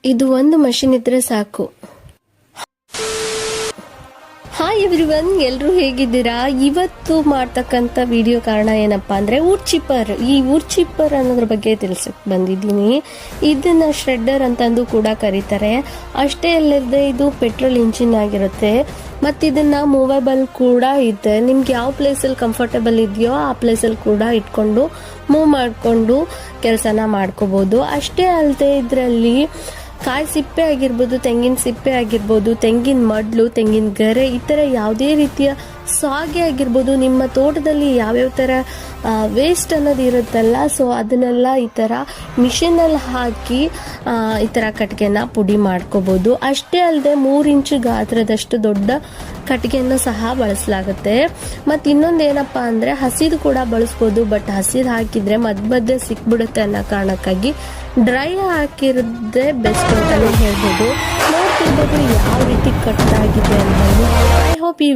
ಇದು ಒಂದು ಮಷಿನ್ ಇದ್ರೆ ಸಾಕು. ಹಾಯ್ ಎವ್ರಿವನ್, ಎಲ್ಲರೂ ಹೇಗಿದ್ದೀರಾ? ಇವತ್ತು ಮಾಡ್ತಕ್ಕಂಥ ವಿಡಿಯೋ ಕಾರಣ ಏನಪ್ಪಾ ಅಂದ್ರೆ ವುಡ್ ಚಿಪ್ಪರ್. ಈ ವುಡ್ ಚಿಪ್ಪರ್ ಅನ್ನೋದ್ರ ಬಗ್ಗೆ ತಿಳಿಸಕ್ ಬಂದಿದ್ದೀನಿ. ಇದನ್ನ ಶ್ರೆಡ್ಡರ್ ಅಂತಂದು ಕೂಡ ಕರೀತಾರೆ. ಅಷ್ಟೇ ಅಲ್ಲದೆ ಇದು ಪೆಟ್ರೋಲ್ ಇಂಜಿನ್ ಆಗಿರುತ್ತೆ. ಮತ್ತು ಇದನ್ನ ಮೂವೇಬಲ್ ಕೂಡ ಇದೆ. ನಿಮ್ಗೆ ಯಾವ ಪ್ಲೇಸಲ್ಲಿ ಕಂಫರ್ಟಬಲ್ ಇದೆಯೋ ಆ ಪ್ಲೇಸಲ್ಲಿ ಕೂಡ ಇಟ್ಕೊಂಡು ಮೂವ್ ಮಾಡಿಕೊಂಡು ಕೆಲಸನ ಮಾಡ್ಕೋಬಹುದು. ಅಷ್ಟೇ ಅಲ್ಲದೆ ಇದರಲ್ಲಿ ಕಾಯಿ ಸಿಪ್ಪೆ ಆಗಿರ್ಬೋದು, ತೆಂಗಿನ ಸಿಪ್ಪೆ ಆಗಿರ್ಬೋದು, ತೆಂಗಿನ ಮಡ್ಲು, ತೆಂಗಿನ ಗರೆ, ಈ ಥರ ಯಾವುದೇ ರೀತಿಯ ಸಾಗೆ ಆಗಿರ್ಬೋದು, ನಿಮ್ಮ ತೋಟದಲ್ಲಿ ಯಾವ್ಯಾವ ಥರ ವೇಸ್ಟ್ ಅನ್ನೋದು ಇರುತ್ತಲ್ಲ, ಸೊ ಅದನ್ನೆಲ್ಲ ಈ ಥರ ಮಿಷಿನಲ್ಲಿ ಹಾಕಿ ಈ ಥರ ಕಟ್ಟಿಗೆನ ಪುಡಿ ಮಾಡ್ಕೋಬೋದು. ಅಷ್ಟೇ ಅಲ್ಲದೆ 3 ಇಂಚು ಗಾತ್ರದಷ್ಟು ದೊಡ್ಡ ಕಟ್ಟಿಗೆಯನ್ನು ಸಹ ಬಳಸಲಾಗುತ್ತೆ. ಮತ್ತು ಇನ್ನೊಂದು ಏನಪ್ಪ ಅಂದರೆ ಹಸಿದು ಕೂಡ ಬಳಸ್ಬೋದು. ಬಟ್ ಹಸಿದು ಹಾಕಿದರೆ ಮಧ್ಯೆ ಸಿಕ್ಬಿಡುತ್ತೆ ಅನ್ನೋ ಕಾರಣಕ್ಕಾಗಿ ಡ್ರೈ ಹಾಕಿರೋದೇ ಬೆಸ್ಟ್ ಅಂತಾನೆ ಹೇಳ್ಬೋದು. ನೋಡ್ತಿರ್ಬೋದು ಯಾವ ರೀತಿ ಕಟ್ ಆಗಿದೆ ಅಂತ. ಐ ಹೋಪ್ ಈ